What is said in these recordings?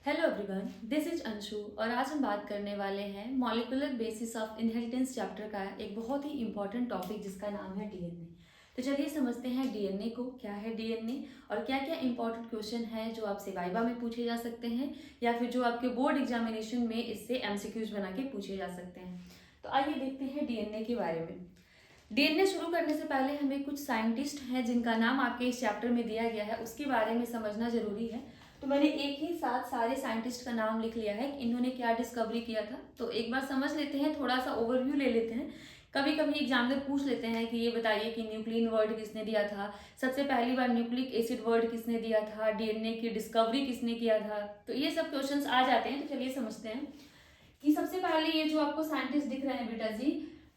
Hello everyone, this is Anshu और आज हम बात करने वाले हैं molecular basis of inheritance chapter का एक बहुत ही इंपॉर्टेंट टॉपिक जिसका नाम है डीएनए। तो चलिए समझते हैं डीएनए को, क्या है डीएनए और क्या क्या इंपॉर्टेंट क्वेश्चन है जो आपसे वाइवा में पूछे जा सकते हैं या फिर जो आपके बोर्ड एग्जामिनेशन में इससे एमसीक्यूज बना के पूछे जा सकते हैं। तो आइए देखते हैं डीएनए के बारे में। डीएनए शुरू करने से पहले हमें कुछ साइंटिस्ट हैं जिनका नाम आपके इस चैप्टर में दिया गया है उसके बारे में समझना जरूरी है। तो मैंने एक ही साथ सारे साइंटिस्ट का नाम लिख लिया है कि इन्होंने क्या डिस्कवरी किया था। तो एक बार समझ लेते हैं, थोड़ा सा ओवरव्यू ले लेते हैं। कभी कभी एग्जामिनर पूछ लेते हैं कि ये बताइए कि न्यूक्लियन वर्ड किसने दिया था, सबसे पहली बार न्यूक्लिक एसिड वर्ड किसने दिया था, डीएनए की डिस्कवरी किसने किया था। तो ये सब क्वेश्चंस आ जाते हैं। तो चलिए समझते हैं कि सबसे पहले ये जो आपको साइंटिस्ट दिख रहे हैं बेटा जी,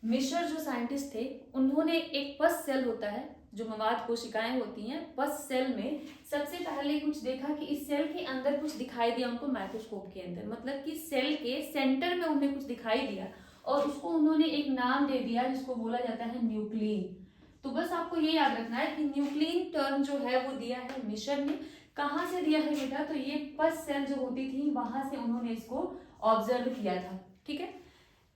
मिशर जो साइंटिस्ट थे, उन्होंने एक पस सेल होता है जो मवाद कोशिकाएं होती हैं, पस सेल में सबसे पहले कुछ देखा कि इस सेल के अंदर कुछ दिखाई दिया उनको माइक्रोस्कोप के अंदर, मतलब कि सेल के सेंटर में उन्हें कुछ दिखाई दिया और उसको उन्होंने एक नाम दे दिया जिसको बोला जाता है न्यूक्लियन। तो बस आपको ये याद रखना है कि न्यूक्लियन टर्म जो है वो दिया है मिशर ने। कहाँ से दिया है बेटा? तो ये पस सेल जो होती थी वहां से उन्होंने इसको ऑब्जर्व किया था। ठीक है,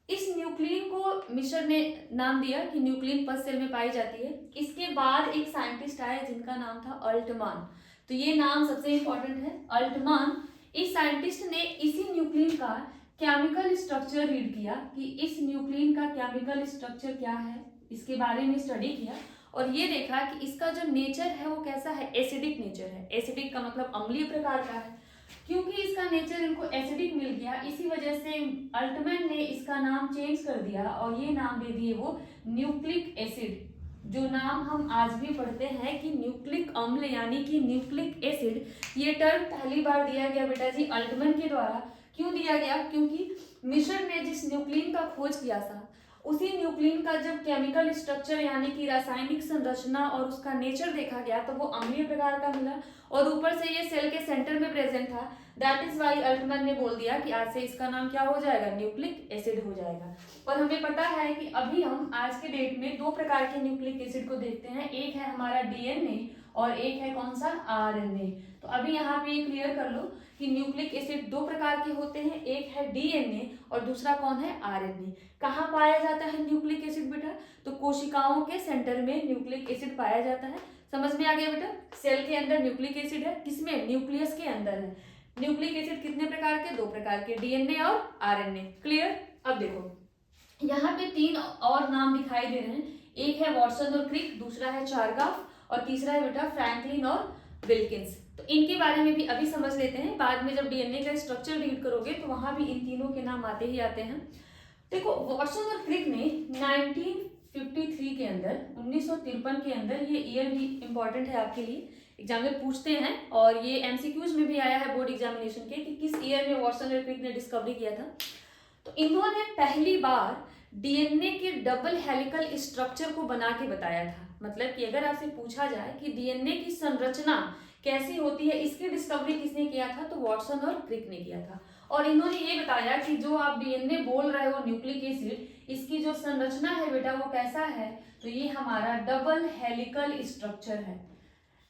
इस न्यूक्लियन को मिशर ने नाम दिया कि न्यूक्लियन पस सेल में पाई जाती है। इसके बाद एक साइंटिस्ट आए जिनका नाम था अल्टमान। तो ये नाम सबसे इंपॉर्टेंट है, अल्टमान। इस साइंटिस्ट ने इसी न्यूक्लियन का केमिकल स्ट्रक्चर रीड किया कि इस न्यूक्लियन का केमिकल स्ट्रक्चर क्या है, इसके बारे में स्टडी किया और ये देखा कि इसका जो नेचर है वो कैसा है, एसिडिक नेचर है। एसिडिक का मतलब अम्लीय प्रकार का है। क्योंकि इसका नेचर इनको एसिडिक मिल गया, इसी वजह से अल्टमैन ने इसका नाम चेंज कर दिया और ये नाम दे दिए वो न्यूक्लिक एसिड। जो नाम हम आज भी पढ़ते हैं कि न्यूक्लिक अम्ल यानी कि न्यूक्लिक एसिड, ये टर्म पहली बार दिया गया बेटा जी अल्टमैन के द्वारा। क्यों दिया गया? क्योंकि मिशर ने जिस न्यूक्लियन का खोज किया था उसी न्यूक्लियन का जब केमिकल स्ट्रक्चर यानी कि रासायनिक संरचना और उसका नेचर देखा गया तो वो अम्लीय प्रकार का मिला और ऊपर से ये सेल के सेंटर में प्रेजेंट था। दैट इज वाई अल्टमैन ने बोल दिया कि आज से इसका नाम क्या हो जाएगा, न्यूक्लिक एसिड हो जाएगा। और हमें पता है कि अभी हम आज के डेट में दो प्रकार के न्यूक्लिक एसिड को देखते हैं, एक है हमारा डीएनए और एक है कौन सा, आरएनए। तो अभी यहाँ पे ये क्लियर कर लो कि न्यूक्लिक एसिड दो प्रकार के होते हैं, एक है डीएनए और दूसरा कौन है, आरएनए। कहाँ पाया जाता है न्यूक्लिक एसिड बेटा? तो कोशिकाओं के सेंटर में न्यूक्लिक एसिड पाया जाता है। समझ में आ गया बेटा? सेल के अंदर न्यूक्लिक एसिड है, किसमें, न्यूक्लियस के अंदर है। न्यूक्लिक एसिड कितने प्रकार के, दो प्रकार के, डीएनए और आरएनए। क्लियर? अब देखो यहाँ पे तीन और नाम दिखाई दे रहे हैं, एक है वॉटसन और क्रिक, दूसरा है चारगाफ और तीसरा है बेटा फ्रैंकलिन और विल्किंस। तो इनके बारे में भी अभी समझ लेते हैं, बाद में जब डीएनए का स्ट्रक्चर रीड करोगे तो वहां भी इन तीनों के नाम आते ही आते हैं। देखो वॉटसन और क्रिक ने 1953 के अंदर, 1953 के अंदर, ये ईयर भी इंपॉर्टेंट है आपके लिए, एग्जामिनर पूछते हैं और ये एमसीक्यूज में भी आया है बोर्ड एग्जामिनेशन के कि किस ईयर में वॉटसन और क्रिक ने डिस्कवरी किया था। तो इन्होंने पहली बार डीएनए के डबल हेलिकल स्ट्रक्चर को बना के बताया था। मतलब कि अगर आपसे पूछा जाए कि डीएनए की संरचना कैसी होती है, इसकी डिस्कवरी किसने किया था, तो वॉटसन और क्रिक ने किया था। और इन्होंने ये बताया कि जो आप डीएनए बोल रहे हो न्यूक्लिक एसिड, इसकी जो संरचना है बेटा वो कैसा है, तो ये हमारा डबल हेलिकल स्ट्रक्चर है।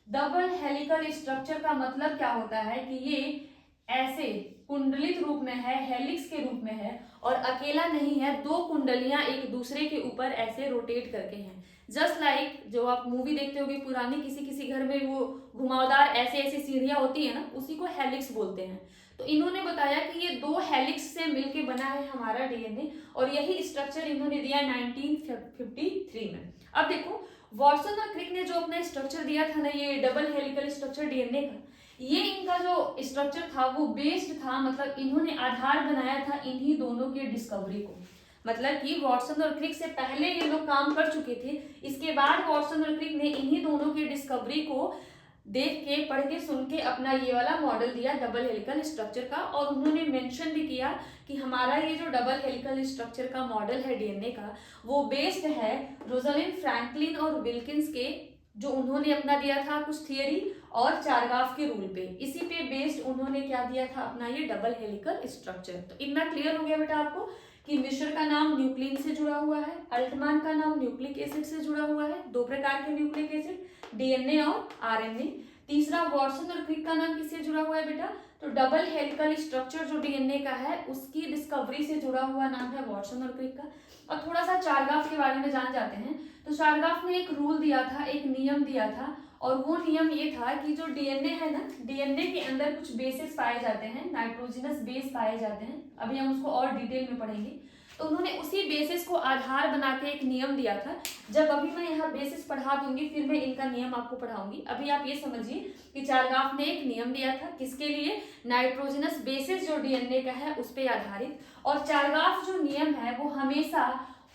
डबल हेलिकल स्ट्रक्चर का मतलब क्या होता है कि ये ऐसे कुंडलित रूप में है, हेलिक्स के रूप में है और अकेला नहीं है, दो कुंडलियां एक दूसरे के ऊपर ऐसे रोटेट करके हैं। जस्ट लाइक जो आप मूवी देखते होगे पुरानी, किसी किसी घर में वो घुमावदार ऐसे ऐसी सीढ़ियां होती है ना, उसी को हेलिक्स बोलते हैं। तो इन्होंने बताया कि ये दो हेलिक्स से मिलके बना है हमारा डीएनए और यही स्ट्रक्चर इन्होंने दिया 1953 में। अब देखो वॉटसन और क्रिक ने जो अपना स्ट्रक्चर दिया था ना, ये डबल हेलिकल स्ट्रक्चर डीएनए का, ये इनका जो स्ट्रक्चर था वो बेस्ड था, मतलब इन्होंने आधार बनाया था इन्हीं दोनों के डिस्कवरी को। मतलब कि वॉटसन और क्रिक से पहले ये लोग काम कर चुके थे, इसके बाद वॉटसन और क्रिक ने इन्हीं दोनों की डिस्कवरी को देख के, पढ़ के, सुन के अपना ये वाला मॉडल दिया डबल हेलिकल स्ट्रक्चर का। और उन्होंने मेंशन भी किया कि हमारा ये जो डबल हेलिकल स्ट्रक्चर का मॉडल है डीएनए का, वो बेस्ड है रोजालिंड फ्रैंकलिन और विल्किंस के, जो उन्होंने अपना दिया था कुछ थियरी और चारगाफ के रूल पे, इसी पे बेस्ड उन्होंने क्या दिया था अपना ये डबल हेलिकल स्ट्रक्चर। तो इतना क्लियर हो गया बेटा आपको कि मिशर का नाम न्यूक्लियन से जुड़ा हुआ है, अल्टमान का नाम न्यूक्लिक एसिड से जुड़ा हुआ है, दो प्रकार के न्यूक्लिक एसिड, डीएनए और आरएनए। तीसरा वॉटसन और क्रिक का नाम किससे जुड़ा हुआ है बेटा, तो डबल हेलिकल स्ट्रक्चर जो डीएनए का है उसकी डिस्कवरी से जुड़ा हुआ नाम है वॉटसन और क्रिक का। और थोड़ा सा चारगाफ के बारे में जान जाते हैं। तो चारगाफ ने एक रूल दिया था, एक नियम दिया था, और वो नियम ये था कि जो डीएनए है ना, डीएनए के अंदर कुछ बेसिस पाए जाते हैं, नाइट्रोजनस बेस पाए जाते हैं, अभी हम उसको और डिटेल में पढ़ेंगे। तो उन्होंने उसी बेसिस को आधार बना के एक नियम दिया था। जब अभी मैं यहाँ बेसिस पढ़ा दूंगी फिर मैं इनका नियम आपको पढ़ाऊंगी। अभी आप ये समझिए कि चारगाफ ने एक नियम दिया था, किसके लिए? नाइट्रोजनस बेसिस जो डीएनए का है उस पर आधारित। और चारगाफ जो नियम है वो हमेशा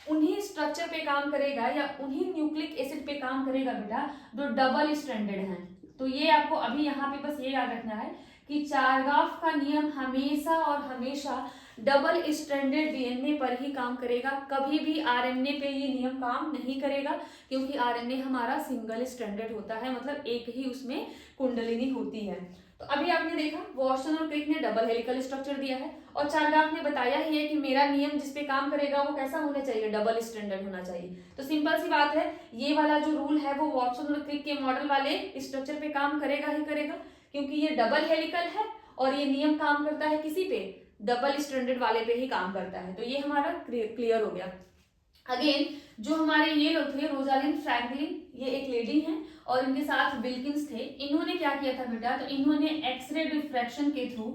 उन्हीं स्ट्रक्चर पे काम करेगा या उन्हीं न्यूक्लिक एसिड पे काम करेगा बेटा जो डबल स्ट्रैंडेड हैं। तो ये आपको अभी यहाँ पे बस ये याद रखना है कि चारगाफ का नियम हमेशा और हमेशा डबल स्ट्रैंडेड डीएनए पर ही काम करेगा, कभी भी आरएनए पे ये नियम काम नहीं करेगा, क्योंकि आरएनए हमारा सिंगल स्ट्रैंडेड होता है, मतलब एक ही उसमें कुंडलिनी होती है। तो अभी आपने देखा वॉटसन और क्रिक ने डबल हेलिकल स्ट्रक्चर दिया है, और चारगाफ ने बताया ही है कि मेरा नियम जिसपे काम करेगा वो कैसा होना चाहिए? डबल स्टैंडर्ड होना चाहिए। तो सिंपल सी बात है, ये वाला जो रूल है वो वॉटसन और क्रिक के मॉडल वाले स्ट्रक्चर पे काम करेगा ही करेगा, क्योंकि ये डबल हेलिकल है और ये नियम काम करता है किसी पे? डबल स्टैंडर्ड वाले पे ही काम करता है। तो ये हमारा क्लियर हो गया। अगेन जो हमारे ये लोग थे रोजालिंड फ्रैंकलिन, ये एक लेडी हैं और इनके साथ विल्किंस थे। इन्होंने क्या किया था बेटा? तो इन्होंने एक्सरे डिफ्रैक्शन के थ्रू,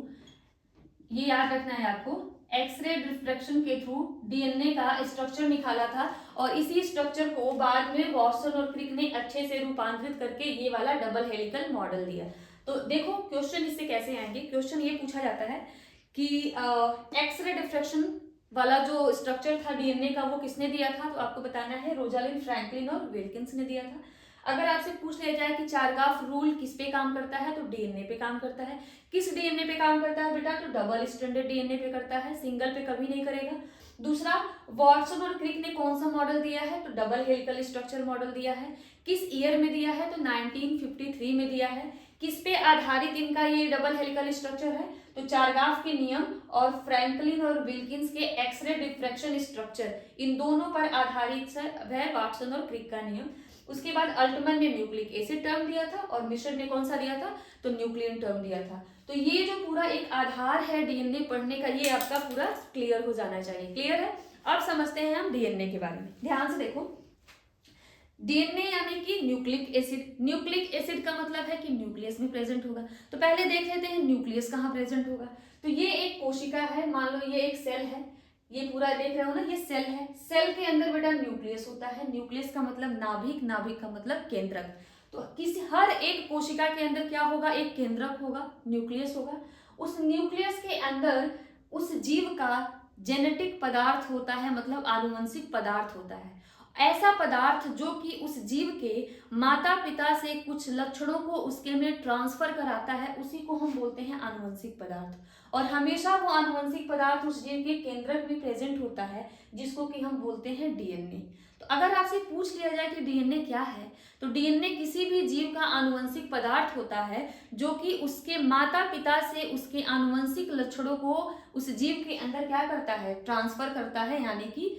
ये याद रखना है आपको, एक्सरे डिफ्रैक्शन के थ्रू डीएनए का स्ट्रक्चर निकाला था, और इसी स्ट्रक्चर को बाद में वॉटसन और क्रिक ने अच्छे से रूपांतरित करके ये वाला डबल हेलिकल मॉडल दिया। तो देखो क्वेश्चन इससे कैसे आएंगे। क्वेश्चन ये पूछा जाता है कि एक्सरे डिफ्रैक्शन वाला जो स्ट्रक्चर था डीएनए का वो किसने दिया था? तो आपको बताना है रोजालिंड फ्रैंकलिन और विल्किंस ने दिया था। अगर आपसे पूछ लिया जाए कि चारगाफ रूल किस पे काम करता है, तो डीएनए पे काम करता है। किस डीएनए पे काम करता है बेटा? तो डबल स्ट्रैंडेड डीएनए पे करता है, सिंगल पे कभी नहीं करेगा। दूसरा, वॉटसन और क्रिक ने कौन सा मॉडल दिया है? तो डबल हेलिकल स्ट्रक्चर मॉडल दिया है। किस ईयर में दिया है? तो 1953 में दिया है। किस पे आधारित इनका ये डबल हेलिकल स्ट्रक्चर है? तो चारगाफ के नियम और फ्रैंकलिन और विल्किंस के एक्सरे डिफ्रैक्शन स्ट्रक्चर, इन दोनों पर आधारित है वॉटसन और क्रिक का नियम। उसके बाद अल्टमन ने न्यूक्लिक एसिड टर्म दिया था और मिश्र ने कौन सा दिया था? तो न्यूक्लियन टर्म दिया था। तो ये जो पूरा एक आधार है डीएनए पढ़ने का, ये आपका पूरा क्लियर हो जाना चाहिए। क्लियर है? अब समझते हैं हम डीएनए के बारे में। ध्यान से देखो, डीएनए यानी कि न्यूक्लिक एसिड। न्यूक्लिक एसिड का मतलब है कि न्यूक्लियस में प्रेजेंट होगा। तो पहले देख लेते हैं न्यूक्लियस कहाँ प्रेजेंट होगा। तो ये एक कोशिका है, मान लो ये एक सेल है, ये पूरा देख रहे हो ना, ये सेल है। सेल के अंदर बेटा न्यूक्लियस होता है। न्यूक्लियस का मतलब नाभिक, नाभिक का मतलब केंद्रक। तो किसी हर एक कोशिका के अंदर क्या होगा? एक केंद्रक होगा, न्यूक्लियस होगा। उस न्यूक्लियस के अंदर उस जीव का जेनेटिक पदार्थ होता है, मतलब आनुवंशिक पदार्थ होता है। ऐसा पदार्थ जो कि उस जीव के माता पिता से कुछ लक्षणों को उसके में ट्रांसफर कराता है, उसी को हम बोलते हैं आनुवंशिक पदार्थ। और हमेशा वो आनुवंशिक पदार्थ उस जीव के केंद्रक में प्रेजेंट होता है, जिसको कि हम बोलते हैं डीएनए। तो अगर आपसे पूछ लिया जाए कि डीएनए क्या है, तो डीएनए किसी भी जीव का आनुवंशिक पदार्थ होता है जो कि उसके माता पिता से उसके आनुवंशिक लक्षणों को उस जीव के अंदर क्या करता है? ट्रांसफर करता है, यानी कि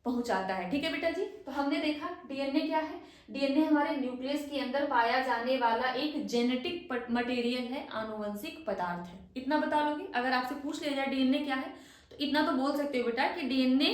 पहुंचाता है। ठीक है बेटा जी। तो हमने देखा डीएनए क्या है। डीएनए हमारे न्यूक्लियस के अंदर पाया जाने वाला एक जेनेटिक मटेरियल है, आनुवंशिक पदार्थ है। इतना बता लोगे? अगर आपसे पूछ लिया जाए डीएनए क्या है, तो इतना तो बोल सकते हो बेटा कि डीएनए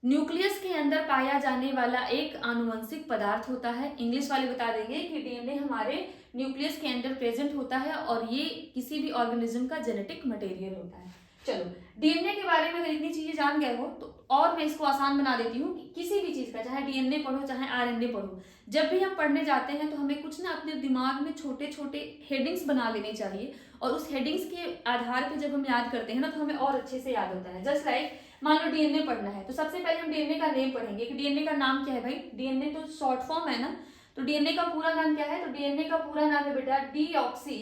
न्यूक्लियस के अंदर पाया जाने वाला एक आनुवंशिक पदार्थ होता है। इंग्लिश वाले बता देंगे कि डीएनए हमारे न्यूक्लियस के अंदर प्रेजेंट होता है और ये किसी भी ऑर्गेनिज्म का जेनेटिक मटेरियल होता है। चलो, डीएनए के बारे में अगर इतनी चीजें जान गए हो तो और मैं इसको आसान बना देती हूँ कि किसी भी चीज का, चाहे डीएनए पढ़ो चाहे आरएनए पढ़ो, जब भी हम पढ़ने जाते हैं तो हमें कुछ ना अपने दिमाग में छोटे छोटे हेडिंग्स बना लेने चाहिए, और उस हेडिंग्स के आधार पर जब हम याद करते हैं ना तो हमें और अच्छे से याद होता है। जस्ट लाइक मान लो डीएनए पढ़ना है तो सबसे पहले हम डीएनए का नेम पढ़ेंगे कि डीएनए का नाम क्या है। भाई डीएनए तो शॉर्ट फॉर्म है ना, तो डीएनए का पूरा नाम क्या है? तो डीएनए का पूरा नाम है बेटा डीऑक्सी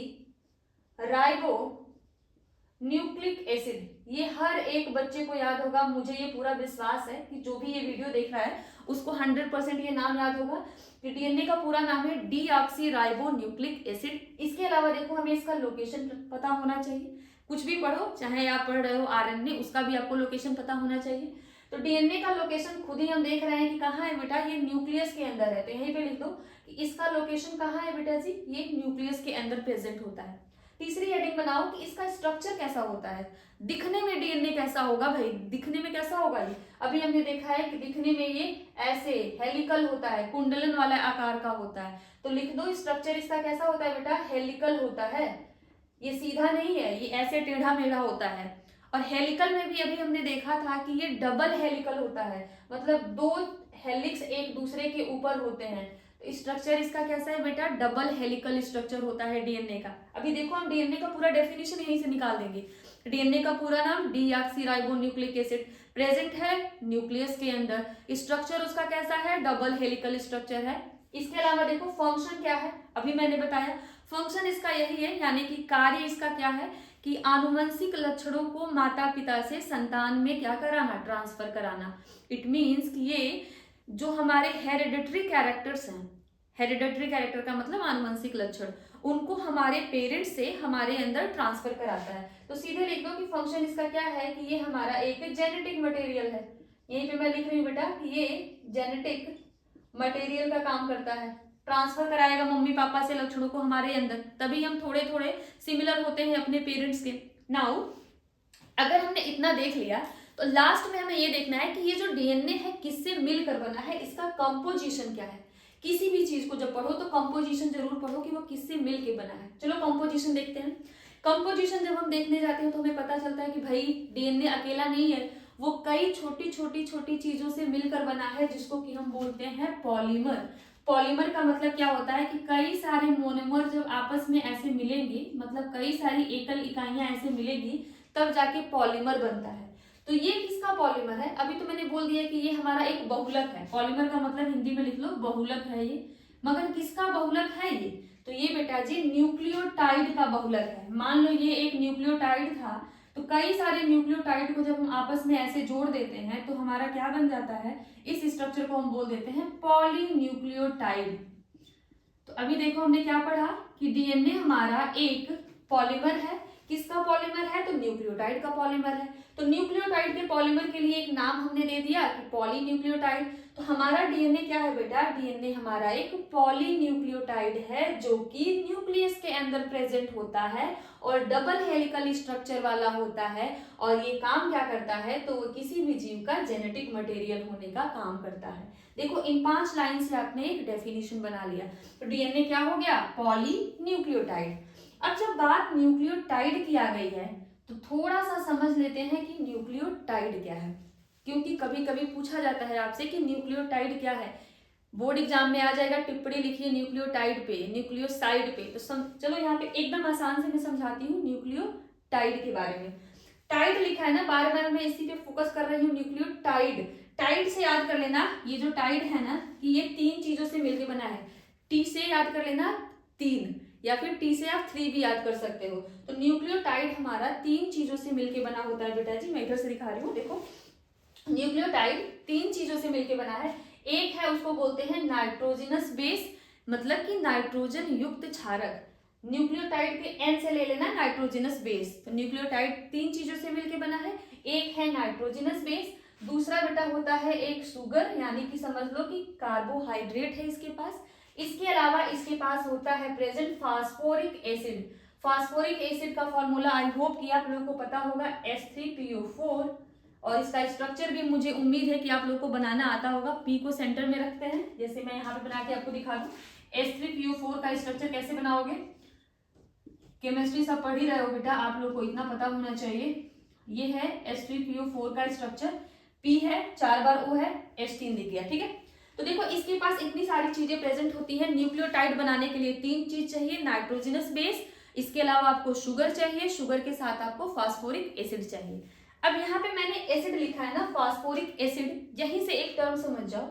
राइबो न्यूक्लिक एसिड। ये हर एक बच्चे को याद होगा, मुझे ये पूरा विश्वास है कि जो भी ये वीडियो देख रहा है उसको 100% ये नाम याद होगा कि डीएनए का पूरा नाम है डीऑक्सी राइबो न्यूक्लिक एसिड। इसके अलावा देखो हमें इसका लोकेशन पता होना चाहिए। कुछ भी पढ़ो, चाहे आप पढ़ रहे हो आरएनए, उसका भी आपको लोकेशन पता होना चाहिए। तो डीएनए का लोकेशन खुद ही हम देख रहे हैं कि कहाँ है बेटा, ये न्यूक्लियस के अंदर है। तो यहीं पे लिख दो कि इसका लोकेशन कहाँ है बेटा जी, ये न्यूक्लियस के अंदर प्रेजेंट होता है। तीसरी हेडिंग बनाओ कि इसका स्ट्रक्चर कैसा होता है, दिखने में डीएनए कैसा होगा भाई, दिखने में कैसा होगा ये। अभी हमने देखा है कि दिखने में ये ऐसे हेलिकल होता है, कुंडलन वाला आकार का होता है। तो लिख दो स्ट्रक्चर इसका कैसा होता है बेटा, हेलिकल होता है। ये सीधा नहीं है, ये ऐसे टेढ़ा मेढ़ा होता है। और हेलिकल में भी अभी हमने देखा था कि ये डबल हेलिकल होता है, मतलब दो हेलिक्स एक दूसरे के ऊपर होते हैं। तो स्ट्रक्चर इसका कैसा है बेटा, डबल हेलिकल स्ट्रक्चर होता है डीएनए का। अभी देखो हम डीएनए का पूरा डेफिनेशन यहीं से निकाल देंगे। डीएनए का पूरा नाम डीऑक्सीराइबोन्यूक्लिक एसिड, प्रेजेंट है न्यूक्लियस के अंदर, स्ट्रक्चर उसका कैसा है, डबल हेलिकल स्ट्रक्चर है। इसके अलावा देखो फंक्शन क्या है, अभी मैंने बताया फंक्शन इसका यही है, यानी कि कार्य इसका क्या है कि आनुवंशिक लक्षणों को माता पिता से संतान में क्या कराना, ट्रांसफर कराना। इट मीन्स कि ये जो हमारे हेरिडिटरी कैरेक्टर्स हैं, हेरिडिटरी कैरेक्टर का मतलब आनुवंशिक लक्षण, उनको हमारे पेरेंट्स से हमारे अंदर ट्रांसफर कराता है। तो सीधे लिख दो कि फंक्शन इसका क्या है कि ये हमारा एक जेनेटिक मटेरियल है। यहीं पे मैं लिख रही हूँ बेटा कि ये जेनेटिक मटेरियल का काम करता है, ट्रांसफर कराएगा मम्मी पापा से लक्षणों को हमारे अंदर, तभी हम थोड़े थोड़े सिमिलर होते हैं अपने पेरेंट्स के। नाउ अगर हमने इतना देख लिया तो लास्ट में हमें ये देखना है कि ये जो डीएनए है किससे मिलकर बना है, इसका कंपोजिशन क्या है। किसी भी चीज को जब पढ़ो तो कंपोजिशन जरूर पढ़ो कि वो किससे मिल के बना है। चलो कंपोजिशन देखते हैं। कंपोजिशन जब हम देखने जाते हैं तो हमें पता चलता है कि भाई डीएनए अकेला नहीं है, वो कई छोटी छोटी छोटी चीजों से मिलकर बना है, जिसको कि हम बोलते हैं पॉलीमर। पॉलीमर का मतलब क्या होता है कि कई सारे मोनोमर जब आपस में ऐसे मिलेंगे, मतलब कई सारी एकल इकाइयां ऐसे मिलेंगी, तब जाके पॉलीमर बनता है। तो ये किसका पॉलीमर है, अभी तो मैंने बोल दिया कि ये हमारा एक बहुलक है। पॉलीमर का मतलब हिंदी में लिख लो बहुलक है ये, मगर किसका बहुलक है ये, तो ये बेटा जी न्यूक्लियोटाइड का बहुलक है। मान लो ये एक न्यूक्लियोटाइड था, तो कई सारे न्यूक्लियोटाइड को जब हम आपस में ऐसे जोड़ देते हैं तो हमारा क्या बन जाता है, इस स्ट्रक्चर को हम बोल देते हैं पॉलीन्यूक्लियोटाइड। तो अभी देखो हमने क्या पढ़ा कि डीएनए हमारा एक पॉलीमर है। किसका पॉलीमर है, तो न्यूक्लियोटाइड का पॉलीमर है। तो न्यूक्लियोटाइड के पॉलीमर के लिए एक नाम हमने दे दिया कि पॉलीन्यूक्लियोटाइड। तो हमारा डीएनए क्या है बेटा, डीएनए हमारा एक पॉलीन्यूक्लियोटाइड है जो कि न्यूक्लियस के अंदर प्रेजेंट होता है और डबल हेलिकल स्ट्रक्चर वाला होता है। और ये काम क्या करता है, तो वो किसी भी जीव का जेनेटिक मटेरियल होने का काम करता है। देखो इन 5 लाइन से आपने एक डेफिनेशन बना लिया। तो डीएनए क्या हो गया, पॉलीन्यूक्लियोटाइड। अब जब बात न्यूक्लियोटाइड की आ गई है तो थोड़ा सा समझ लेते हैं कि न्यूक्लियोटाइड क्या है, क्योंकि कभी कभी पूछा जाता है आपसे कि न्यूक्लियोटाइड क्या है। बोर्ड एग्जाम में आ जाएगा, टिप्पणी लिखिए न्यूक्लियोटाइड पे, न्यूक्लियोसाइड पे। तो चलो यहाँ पे एकदम आसान से मैं समझाती हूँ न्यूक्लियोटाइड के बारे में। टाइड लिखा है ना, बार बार मैं इसी पे फोकस कर रही हूँ, न्यूक्लियोटाइड। टाइड से याद कर लेना, ये जो टाइड है ना कि ये 3 चीजों से मिलकर बना है। टी से याद कर लेना 3, या फिर टी से आप 3 भी याद कर सकते हो। तो न्यूक्लियोटाइड हमारा 3 चीजों से मिलकर बना होता है बेटा जी। मैं इधर से दिखा रही हूँ, देखो न्यूक्लियोटाइड 3 चीजों से मिलकर बना है। एक है उसको बोलते हैं नाइट्रोजनस बेस, मतलब कि नाइट्रोजन युक्त क्षारक। न्यूक्लियोटाइड के एन से ले लेना नाइट्रोजनस बेस। तो न्यूक्लियोटाइड 3 चीजों से मिलकर बना है। एक है नाइट्रोजनस बेस, दूसरा बेटा होता है एक शुगर, यानी कि समझ लो कि कार्बोहाइड्रेट है इसके पास। इसके अलावा इसके पास होता है present phosphoric acid. Phosphoric acid का फॉर्मूला आई होप कि आप लोगों को पता होगा, H3PO4। और इसका स्ट्रक्चर भी मुझे उम्मीद है कि आप लोगों को बनाना आता होगा। पी को सेंटर में रखते हैं, जैसे मैं यहाँ पे बना के आपको दिखा दूं। H3PO4 का स्ट्रक्चर कैसे बनाओगे, केमिस्ट्री सब पढ़ ही रहे हो बेटा, आप लोग को इतना पता होना चाहिए। ये है H3PO4 का स्ट्रक्चर, P है 4 बार O है, H3 दिख गया, ठीक है। तो देखो इसके पास इतनी सारी चीजें प्रेजेंट होती है। न्यूक्लियोटाइड बनाने के लिए 3 चीज चाहिए, नाइट्रोजनस बेस, इसके अलावा आपको शुगर चाहिए, शुगर के साथ आपको फास्फोरिक एसिड चाहिए। अब यहाँ पे मैंने एसिड लिखा है ना, फास्फोरिक एसिड, यहीं से एक टर्म समझ जाओ,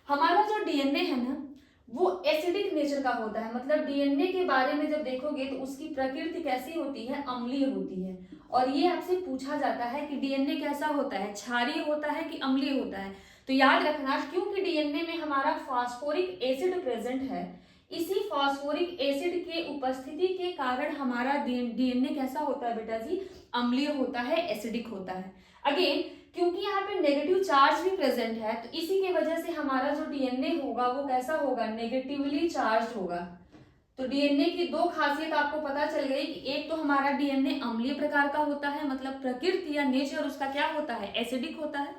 हमारा जो डीएनए है ना वो एसिडिक नेचर का होता है। मतलब डीएनए के बारे में जब देखोगे तो उसकी प्रकृति कैसी होती है, अम्लीय होती है। और ये आपसे पूछा जाता है कि डीएनए कैसा होता है, क्षारीय होता है कि अम्लीय होता है। तो याद रखना, क्योंकि डीएनए में हमारा फास्फोरिक एसिड प्रेजेंट है, इसी फास्फोरिक एसिड के उपस्थिति के कारण हमारा डीएनए कैसा होता है बेटा जी, अम्लीय होता है, एसिडिक होता है। अगेन क्योंकि यहाँ पे नेगेटिव चार्ज भी प्रेजेंट है, तो इसी की वजह से हमारा जो डीएनए होगा वो कैसा होगा, नेगेटिवली चार्ज होगा। तो डीएनए की दो खासियत आपको पता चल गई कि एक तो हमारा डीएनए अम्लीय प्रकार का होता है, मतलब प्रकृति या नेचर उसका क्या होता है, एसिडिक होता है।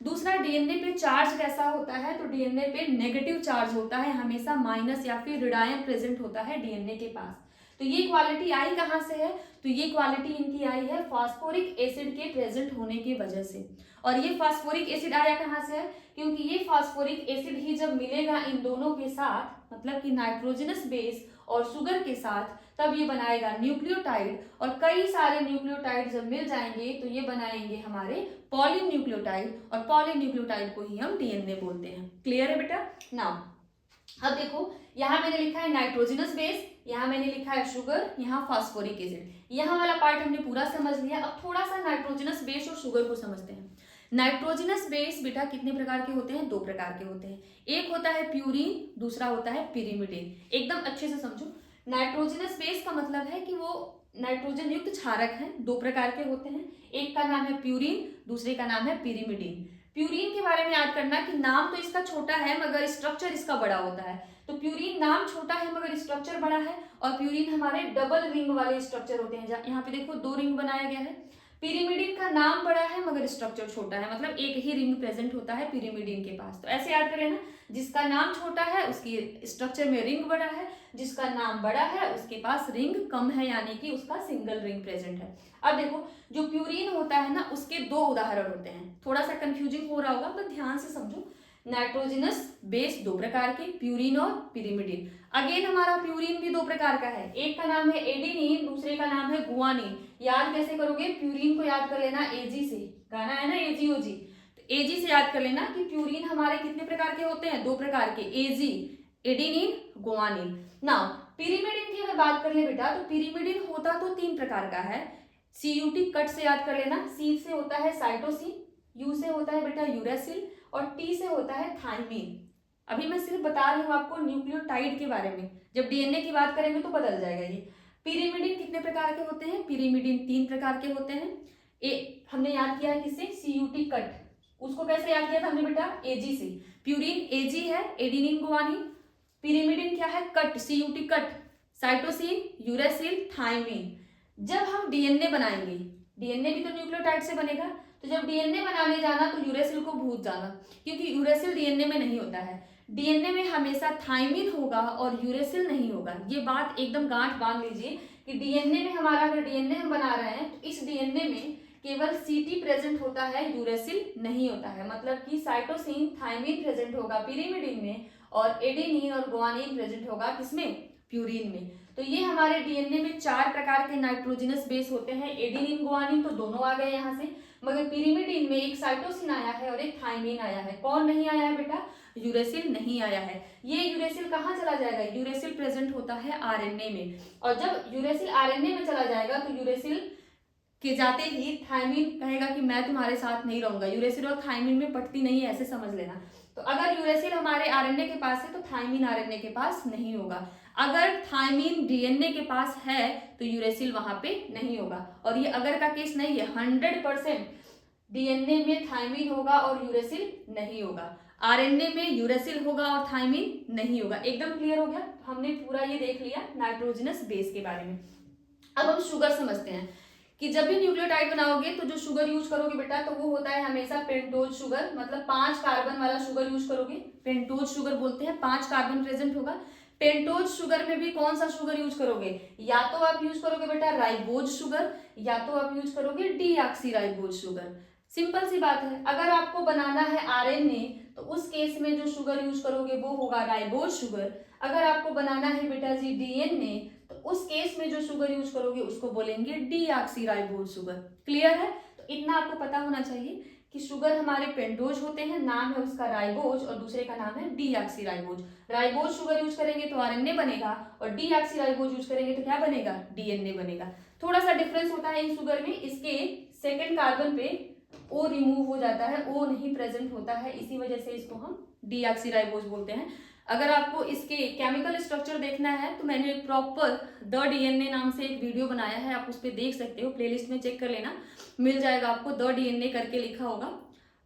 दूसरा, डीएनए पे चार्ज कैसा होता है, तो डीएनए पे नेगेटिव चार्ज होता है, हमेशा माइनस या फिर ऋणायन प्रेजेंट होता है डीएनए के पास। तो ये क्वालिटी आई कहाँ से है, तो ये क्वालिटी इनकी आई है फास्फोरिक एसिड के प्रेजेंट होने की वजह से। और ये फास्फोरिक एसिड आया कहाँ से है, क्योंकि ये फास्फोरिक एसिड ही जब मिलेगा इन दोनों के साथ, मतलब कि नाइट्रोजनस बेस और शुगर के साथ, तब ये बनाएगा न्यूक्लियोटाइड। और कई सारे न्यूक्लियोटाइड जब मिल जाएंगे तो ये बनाएंगे हमारे पॉलीन्यूक्लियोटाइड, और पॉलीन्यूक्लियोटाइड को ही हम डीएनए बोलते हैं। क्लियर है बेटा? नाउ अब देखो, यहाँ मैंने लिखा है नाइट्रोजनस बेस, यहाँ मैंने लिखा है शुगर, यहाँ फास्फोरिक एसिड। यहाँ वाला पार्ट हमने पूरा समझ लिया। अब थोड़ा सा नाइट्रोजनस बेस और शुगर को समझते हैं। नाइट्रोजनस बेस बेटा कितने प्रकार के होते हैं, दो प्रकार के होते हैं। एक होता है प्यूरिन, दूसरा होता है पिरिमिडिन। एकदम अच्छे से समझो, नाइट्रोजनस बेस का मतलब है कि वो नाइट्रोजन युक्त क्षारक हैं, दो प्रकार के होते हैं। एक का नाम है प्यूरिन, दूसरे का नाम है पिरिमिडिन। प्यूरिन के बारे में याद करना कि नाम तो इसका छोटा है मगर स्ट्रक्चर इसका बड़ा होता है। तो प्यूरिन नाम छोटा है मगर स्ट्रक्चर बड़ा है, और प्यूरिन हमारे डबल रिंग वाले स्ट्रक्चर होते हैं। यहाँ पे देखो दो रिंग बनाया गया है। पिरिमिडिन का नाम बड़ा है मगर स्ट्रक्चर छोटा है, मतलब एक ही रिंग प्रेजेंट होता है पिरिमिडिन के पास। तो ऐसे याद कर लेना, जिसका नाम छोटा है उसकी स्ट्रक्चर में रिंग बड़ा है, जिसका नाम बड़ा है उसके पास रिंग कम है, यानी कि उसका सिंगल रिंग प्रेजेंट है। अब देखो, जो प्यूरिन होता है ना, उसके दो उदाहरण होते हैं। थोड़ा सा कंफ्यूजिंग हो रहा होगा पर ध्यान से समझो। नाइट्रोजनस बेस दो प्रकार के, प्यूरिन और पिरिमिडिन। अगेन हमारा प्यूरिन भी दो प्रकार का है, एक का नाम है एडेनिन, दूसरे का नाम है गुआनिन। याद कैसे करोगे, प्यूरिन को याद कर लेना एजी से, गाना है ना एजीओजी, तो एजी से याद कर लेना कि प्यूरिन हमारे कितने प्रकार के होते हैं, दो प्रकार के, एजी, एडेनिन, गुआनिन। नाउ पिरिमिडिन की अगर बात कर ले बेटा, तो पिरिमिडिन होता तो तीन प्रकार का है। सीयूटी कट से याद कर लेना, सी से होता है साइटोसिन, यू से होता है बेटा यूरेसिल, और टी से होता है थाइमिन। अभी मैं सिर्फ बता रही हूँ आपको न्यूक्लियोटाइड के बारे में, जब डीएनए की बात करेंगे तो बदल जाएगा ये। पिरिमिडिन कितने प्रकार के होते हैं, पिरिमिडिन तीन प्रकार के होते हैं। हमने याद किया है किससे, सीयूटी कट, उसको कैसे याद किया था हमने बेटा, एजी से। प्यूरिन एजी है, एडिनिन गुआनिन। पिरिमिडिन क्या है, cut, CUT cut, cytosine, uracil, thymine. जब हम डीएनए बनाएंगे, डीएनए भी तो न्यूक्लियोटाइड से बनेगा, तो जब डीएनए बनाने जाना तो यूरेसिल को भूल जाना, क्योंकि यूरेसिल डीएनए में नहीं होता है। डीएनए में हमेशा थाइमिन होगा और यूरेसिल नहीं होगा। ये बात एकदम गांठ बांध लीजिए कि डीएनए में हमारा, अगर डीएनए हम बना रहे हैं तो इस डीएनए में केवल सीटी प्रेजेंट होता है, यूरेसिल नहीं होता है। मतलब कि साइटोसिन, थाइमिन प्रेजेंट होगा पिरिमिडिन में, और एडेनिन और गुआनिन प्रेजेंट होगा किसमें, प्यूरिन में। तो ये हमारे डीएनए में चार प्रकार के नाइट्रोजनस बेस होते हैं। एडेनिन गुआनिन तो दोनों आ गए यहाँ से, मगर पिरिमिडिन में एक साइटोसिन आया है और एक थाइमिन आया है। कौन नहीं आया है बेटा, यूरेसिल नहीं आया है। ये यूरेसिल कहाँ चला जाएगा, यूरेसिल प्रेजेंट होता है आरएनए में, और जब यूरेसिल आरएनए में चला जाएगा तो यूरेसिल के जाते ही थाइमिन कहेगा कि मैं तुम्हारे साथ नहीं रहूंगा। यूरेसिल और थाइमिन में पटती नहीं है, ऐसे समझ लेना। तो अगर यूरेसिल हमारे आरएनए के पास है तो थाइमिन आरएनए के पास नहीं होगा। अगर थाइमिन डीएनए के पास है तो यूरेसिल वहां पे नहीं होगा। और ये अगर का केस नहीं है, 100% डीएनए में थाइमिन होगा और यूरेसिल नहीं होगा। आरएनए में यूरेसिल होगा और थाइमिन नहीं होगा। एकदम क्लियर हो गया? हमने पूरा ये देख लिया नाइट्रोजनस बेस के बारे में। अब हम शुगर समझते हैं कि जब भी न्यूक्लियोटाइड बनाओगे तो जो शुगर यूज करोगे बेटा, तो वो होता है हमेशा पेंटोज शुगर, मतलब 5 कार्बन वाला शुगर यूज करोगे। पेंटोज शुगर बोलते हैं, 5 कार्बन प्रेजेंट होगा। पेंटोज शुगर में भी कौन सा शुगर यूज करोगे, या तो आप यूज करोगे बेटा राइबोज शुगर, या तो आप यूज करोगे डीऑक्सीराइबोज शुगर। सिंपल सी बात है। अगर आपको बनाना है आरएनए तो उस केस में जो शुगर यूज करोगे वो होगा राइबोज शुगर। अगर आपको बनाना है बेटा जी डीएनए तो उस केस में जो शुगर यूज करोगे उसको बोलेंगे डीऑक्सीराइबोज शुगर। क्लियर है? तो इतना आपको पता होना चाहिए कि शुगर हमारे पेंटोज होते हैं, नाम है उसका राइबोज, और दूसरे का नाम है डीऑक्सीराइबोज। राइबोज शुगर यूज करेंगे तो आरएनए बनेगा, और डीऑक्सीराइबोज यूज करेंगे तो क्या बनेगा, डीएनए बनेगा। थोड़ा सा डिफरेंस होता है इन शुगर में, इसके सेकेंड कार्बन पे ओ रिमूव हो जाता है, ओ नहीं प्रेजेंट होता है, इसी वजह से इसको हम डीऑक्सीराइबोज बोलते हैं। अगर आपको इसके केमिकल स्ट्रक्चर देखना है तो मैंने प्रॉपर द डीएनए नाम से एक वीडियो बनाया है, आप उस पर देख सकते हो, प्लेलिस्ट में चेक कर लेना, मिल जाएगा आपको, द डीएनए करके लिखा होगा।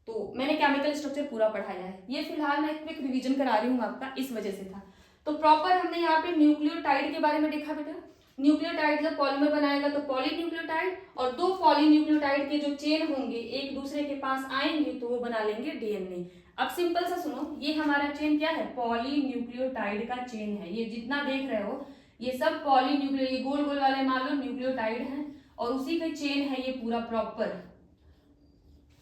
तो मैंने केमिकल स्ट्रक्चर पूरा पढ़ाया है। ये फिलहाल मैं क्विक रिवीजन करा रही हूँ आपका, इस वजह से था। तो प्रॉपर हमने यहाँ पे न्यूक्लियोटाइड के बारे में देखा बेटा। न्यूक्लियोटाइड जब पॉलीमर बनाएगा तो पॉलीन्यूक्लियोटाइड, और दो पॉलीन्यूक्लियोटाइड के जो चेन होंगे एक दूसरे के पास आएंगे तो वो बना लेंगे डीएनए। अब सिंपल सा सुनो, ये हमारा चेन क्या है, पॉलीन्यूक्लियोटाइड का चेन है। ये जितना देख रहे हो ये सब पॉलीन्यूक्लियो, ये गोल गोल वाले मान लो न्यूक्लियोटाइड है और उसी का चेन है ये पूरा प्रॉपर।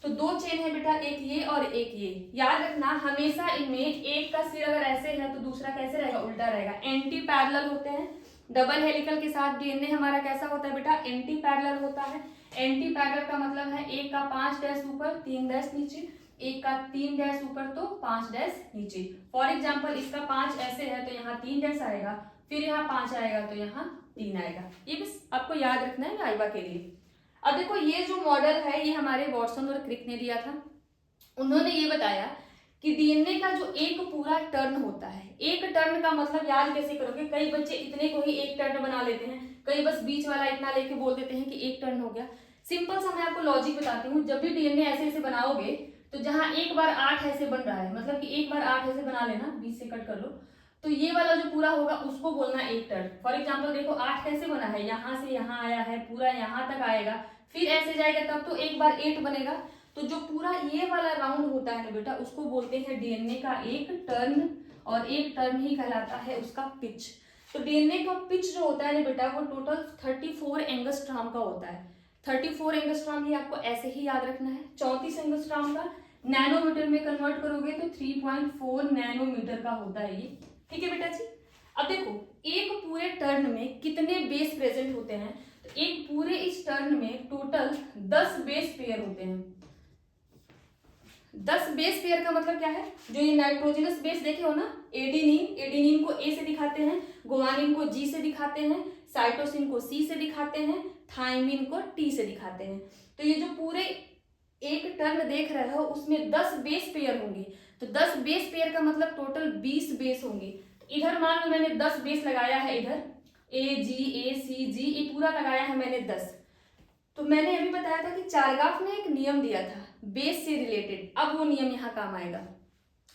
तो दो चेन है बेटा, एक ये और एक ये। याद रखना हमेशा इनमें एक का सिर अगर ऐसे है तो दूसरा कैसे रहेगा, उल्टा रहेगा। एंटी पैरेलल होते हैं। डबल हेलिकल के साथ डीएनए हमारा कैसा होता है बेटा, एंटी पैरेलल होता है। एंटी पैरेलल का मतलब है एक का 5 डैश ऊपर 3 डैश नीचे, एक का 3 डैश ऊपर तो 5 डैश नीचे। फॉर एग्जाम्पल इसका 5 ऐसे है तो यहाँ 3 डैश आएगा, फिर यहाँ 5 आएगा तो यहाँ 3 आएगा। ये बस आपको याद रखना है वाइवा के लिए। अब देखो ये जो मॉडल है ये हमारे वॉटसन और क्रिक ने दिया था। उन्होंने ये बताया कि डीएनए का जो एक पूरा टर्न होता है, एक टर्न का मतलब याद कैसे करोगे, कई बच्चे इतने को ही एक टर्न बना लेते हैं, कई बस बीच वाला इतना लेके बोल देते हैं कि एक टर्न हो गया। सिंपल सा मैं आपको लॉजिक बताती हूँ। जब भी डीएनए ऐसे ऐसे बनाओगे तो जहां एक बार 8 ऐसे बन रहा है, मतलब कि एक बार 8 ऐसे बना लेना, 20 से कट कर लो, तो ये वाला जो पूरा होगा उसको बोलना एक टर्न। फॉर एग्जाम्पल देखो 8 कैसे बना है, यहाँ से यहाँ आया है, पूरा यहाँ तक आएगा, फिर ऐसे जाएगा तब तो एक बार 8 बनेगा। तो जो पूरा ये वाला राउंड होता है ना बेटा उसको बोलते हैं डीएनए का एक टर्न, और एक टर्न ही कहलाता है उसका पिच। तो डीएनए का पिच जो होता है ना बेटा वो टोटल 34 एंगस्ट्रॉम का होता है। 34 एंगस्ट्रॉम ये आपको ऐसे ही याद रखना है। 34 एंगस्ट्रॉम का नैनोमीटर में कन्वर्ट करोगे तो 3.4 नैनोमीटर का होता है ये। ठीक है बेटा जी। अब देखो एक पूरे टर्न में कितने बेस प्रेजेंट होते हैं, तो एक पूरे इस टर्न में टोटल 10 बेस पेयर होते हैं। 10 बेस पेयर का मतलब क्या है, जो ये नाइट्रोजनस बेस देखे हो ना, एडिनिन, एडिनिन को ए से दिखाते हैं, गुआनिन को जी से दिखाते हैं, साइटोसिन को सी से दिखाते हैं, थाइमिन को टी से दिखाते हैं। तो ये जो पूरे एक टर्न देख रहे हो उसमें 10 बेस पेयर होंगे। तो 10 बेस पेयर का मतलब टोटल 20 बेस होंगे। तो इधर मान लो मैंने 10 बेस लगाया है, इधर ए सी जी ये पूरा लगाया है मैंने 10। तो मैंने अभी बताया था कि चारगाफ ने एक नियम दिया था बेस से रिलेटेड, अब वो नियम यहाँ काम आएगा।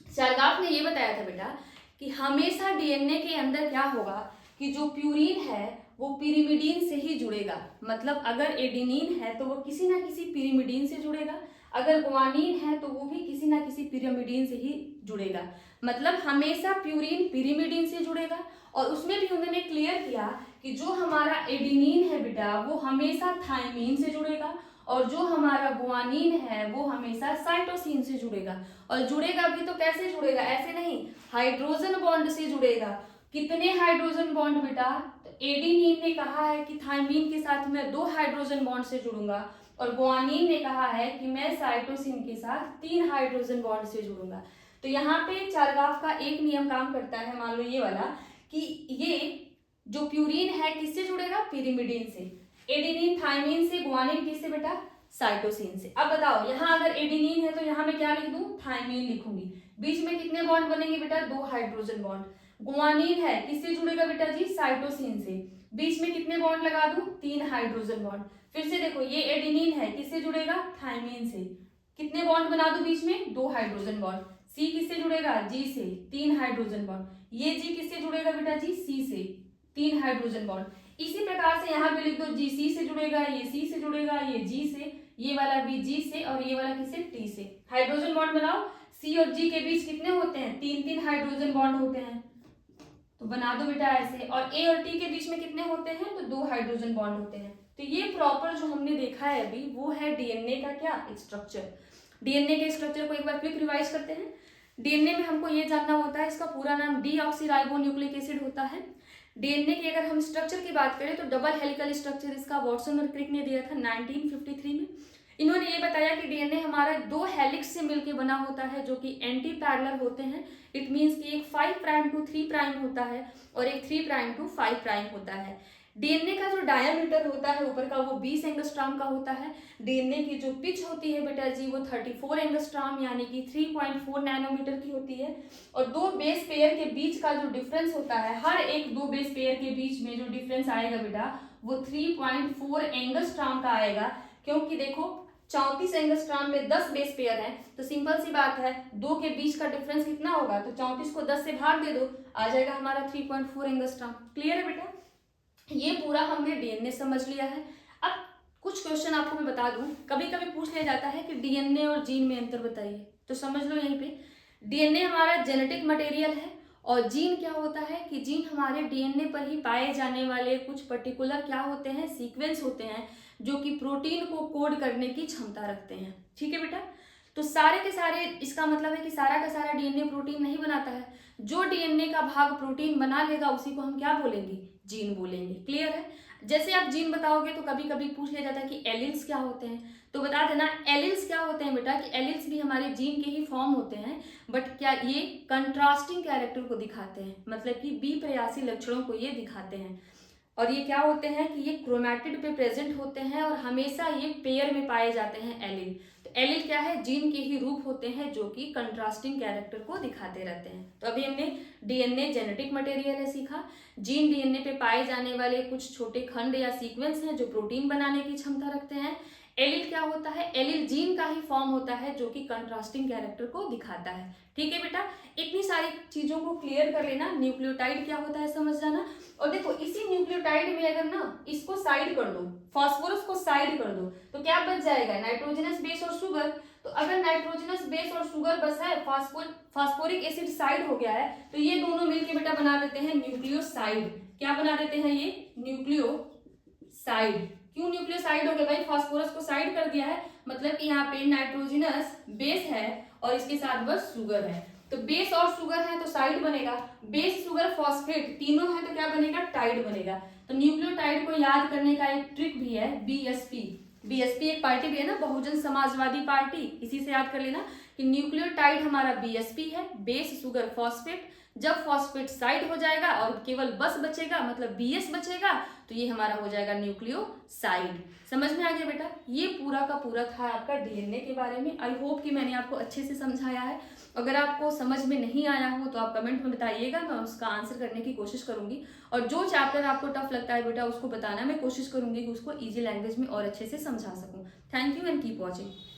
चारगाफ ने ये बताया था बेटा कि हमेशा डीएनए के अंदर क्या होगा कि जो प्यूरिन है वो पिरिमिडीन से ही जुड़ेगा। मतलब अगर एडिनिन है तो वो किसी ना किसी पिरिमिडीन से जुड़ेगा, अगर गुआनिन है तो वो भी किसी ना किसी पिरिमिडीन से ही जुड़ेगा। मतलब हमेशा प्यूरिन पिरिमिडीन से जुड़ेगा। और उसमें भी उन्होंने क्लियर किया कि जो हमारा एडिनिन है बेटा वो हमेशा थाइमिन से जुड़ेगा, और जो हमारा गुआनिन है वो हमेशा साइटोसिन से जुड़ेगा। और जुड़ेगा भी तो कैसे जुड़ेगा, ऐसे नहीं, हाइड्रोजन बॉन्ड से जुड़ेगा। कितने हाइड्रोजन बॉन्ड बेटा, तो एडिनिन ने कहा है कि थाइमिन के साथ मैं 2 हाइड्रोजन बॉन्ड से जुड़ूंगा, और गुआनिन ने कहा है कि मैं साइटोसिन के साथ 3 हाइड्रोजन बॉन्ड से जुड़ूंगा। तो यहाँ पे चारगाफ का एक नियम काम करता है, मान लो ये वाला, कि ये जो प्यूरिन है किससे जुड़ेगा, पिरिमिडीन से, एडिनिन थाइमिन से, गुआनिन किससे बेटा, साइटोसिन से। अब बताओ यहाँ अगर एडिनिन है तो यहाँ मैं क्या लिख दूं, थाइमिन लिखूंगी। बीच में कितने बॉन्ड बनेंगे बेटा, 2 हाइड्रोजन बॉन्ड। गुआनिन है किससे जुड़ेगा बेटा जी, साइटोसिन से, बीच में कितने बॉन्ड लगा दूं, 3 हाइड्रोजन बॉन्ड। फिर से देखो ये एडिनिन है किससे जुड़ेगा, थाइमिन से, कितने बॉन्ड बना दूं बीच में, 2 हाइड्रोजन बॉन्ड। सी किससे जुड़ेगा, जी से, 3 हाइड्रोजन बॉन्ड। ये जी किससे जुड़ेगा बेटा जी, सी से, 3 हाइड्रोजन बॉन्ड। इसी प्रकार से यहाँ पे लिख दो, जी सी से जुड़ेगा, ये सी से जुड़ेगा, ये जी से, ये वाला भी जी से, और ये वाला किससे, टी से। हाइड्रोजन बॉन्ड बनाओ, सी और जी के बीच कितने होते हैं, 3-3 हाइड्रोजन बॉन्ड होते हैं, तो बना दो बेटा ऐसे। और ए और टी के बीच में कितने होते हैं, तो 2 हाइड्रोजन बॉन्ड होते हैं। तो ये प्रॉपर जो हमने देखा है अभी वो है डीएनए का क्या, स्ट्रक्चर। डीएनए के स्ट्रक्चर को एक बार क्विक रिवाइज करते हैं। डीएनए में हमको ये जानना होता है, इसका पूरा नाम डीऑक्सीराइबोन्यूक्लिक एसिड होता है। डीएनए की अगर हम स्ट्रक्चर की बात करें तो डबल हेलिकल स्ट्रक्चर इसका वॉटसन और क्रिक ने दिया था 1953 में। इन्होंने ये बताया कि डीएनए हमारा 2 हेलिक्स से मिलकर बना होता है जो कि एंटी पैरेलल होते हैं। इट मीन्स कि एक 5 प्राइम टू 3 प्राइम होता है और एक 3 प्राइम टू 5 प्राइम होता है। डीएनए का जो डायामीटर होता है ऊपर का वो 20 एंगस्ट्रॉम का होता है। डीएनए की जो पिच होती है बेटा जी वो 34 एंगस्ट्रॉम यानी कि 3.4 नैनोमीटर की होती है। और 2 बेस पेयर के बीच का जो डिफरेंस होता है, हर एक 2 बेस पेयर के बीच में जो डिफरेंस आएगा बेटा वो 3.4 एंगस्ट्रॉम का आएगा। क्योंकि देखो 34 एंगस्ट्राम में 10 बेस पेयर है, तो सिंपल सी बात है 2 के बीच का डिफरेंस कितना होगा, तो 34 को 10 से भाग दे दो, आ जाएगा हमारा 3.4 एंगस्ट्राम। क्लियर है बेटा, ये पूरा हमने डीएनए समझ लिया है। अब कुछ क्वेश्चन आपको मैं बता दूं, कभी कभी पूछ लिया जाता है कि डीएनए और जीन में अंतर बताइए, तो समझ लो यहीं पे डीएनए हमारा जेनेटिक मटेरियल है और जीन क्या होता है कि जीन हमारे डीएनए पर ही पाए जाने वाले कुछ पर्टिकुलर क्या होते हैं, सीक्वेंस होते हैं जो कि प्रोटीन को कोड करने की क्षमता रखते हैं। ठीक है बेटा, तो सारे के सारे, इसका मतलब है कि सारा का सारा डीएनए प्रोटीन नहीं बनाता है, जो डीएनए का भाग प्रोटीन बना लेगा उसी को हम क्या बोलेंगे, जीन बोलेंगे। क्लियर है, जैसे आप जीन बताओगे तो कभी कभी पूछ लिया जाता है कि एलिल्स क्या होते हैं, तो बता देना एलिल्स क्या होते हैं बेटा, कि एलिल्स भी हमारे जीन के ही फॉर्म होते हैं, बट क्या ये कंट्रास्टिंग कैरेक्टर को दिखाते हैं, मतलब कि बिप्रयासी लक्षणों को ये दिखाते हैं। और ये क्या होते हैं कि ये क्रोमैटिड पे प्रेजेंट होते हैं और हमेशा ये पेयर में पाए जाते हैं एलील। तो एलील क्या है, जीन के ही रूप होते हैं जो कि कंट्रास्टिंग कैरेक्टर को दिखाते रहते हैं। तो अभी हमने डीएनए जेनेटिक मटेरियल है सीखा, जीन डीएनए पे पाए जाने वाले कुछ छोटे खंड या सीक्वेंस हैं जो प्रोटीन बनाने की क्षमता रखते हैं। एलील क्या होता है, एलील जीन का ही फॉर्म होता है जो कि कंट्रास्टिंग कैरेक्टर को दिखाता है। ठीक है बेटा, इतनी सारी चीजों को क्लियर कर लेना। न्यूक्लियोटाइड क्या होता है समझ जाना। और देखो इसी न्यूक्लियोटाइड में अगर ना इसको साइड कर दो, फास्फोरस को साइड कर दो, तो क्या बच जाएगा, नाइट्रोजनस बेस और शुगर। तो अगर नाइट्रोजनस बेस और शुगर बचा है, फास्फोरिक एसिड साइड हो गया है, तो ये दोनों मिलके बेटा बना देते हैं न्यूक्लियोसाइड। क्या बना देते हैं ये, न्यूक्लियोसाइड। क्यों न्यूक्लियोसाइड हो गया भाई, फास्फोरस को साइड कर दिया है, मतलब कि यहाँ पे नाइट्रोजनस बेस है और इसके साथ बस शुगर है, तो बेस और शुगर है तो साइड बनेगा, बेस शुगर फॉस्फेट तीनों है तो क्या बनेगा, टाइड बनेगा। तो न्यूक्लियोटाइड को याद करने का एक ट्रिक भी है, बीएसपी। बीएसपी एक पार्टी भी है ना, बहुजन समाजवादी पार्टी, इसी से याद कर लेना कि न्यूक्लियोटाइड हमारा बीएसपी है, बेस शुगर फॉस्फेट। जब फॉस्फेट साइड हो जाएगा और केवल बस बचेगा, मतलब बीएस बचेगा, तो ये हमारा हो जाएगा न्यूक्लियोसाइड। समझ में आ गया बेटा, ये पूरा का पूरा था आपका डीएनए के बारे में। आई होप कि मैंने आपको अच्छे से समझाया है। अगर आपको समझ में नहीं आया हो तो आप कमेंट में बताइएगा, मैं उसका आंसर करने की कोशिश करूंगी। और जो चैप्टर आपको टफ लगता है बेटा उसको बताना, मैं कोशिश करूंगी कि उसको ईजी लैंग्वेज में और अच्छे से समझा सकूं। Thank you and keep watching.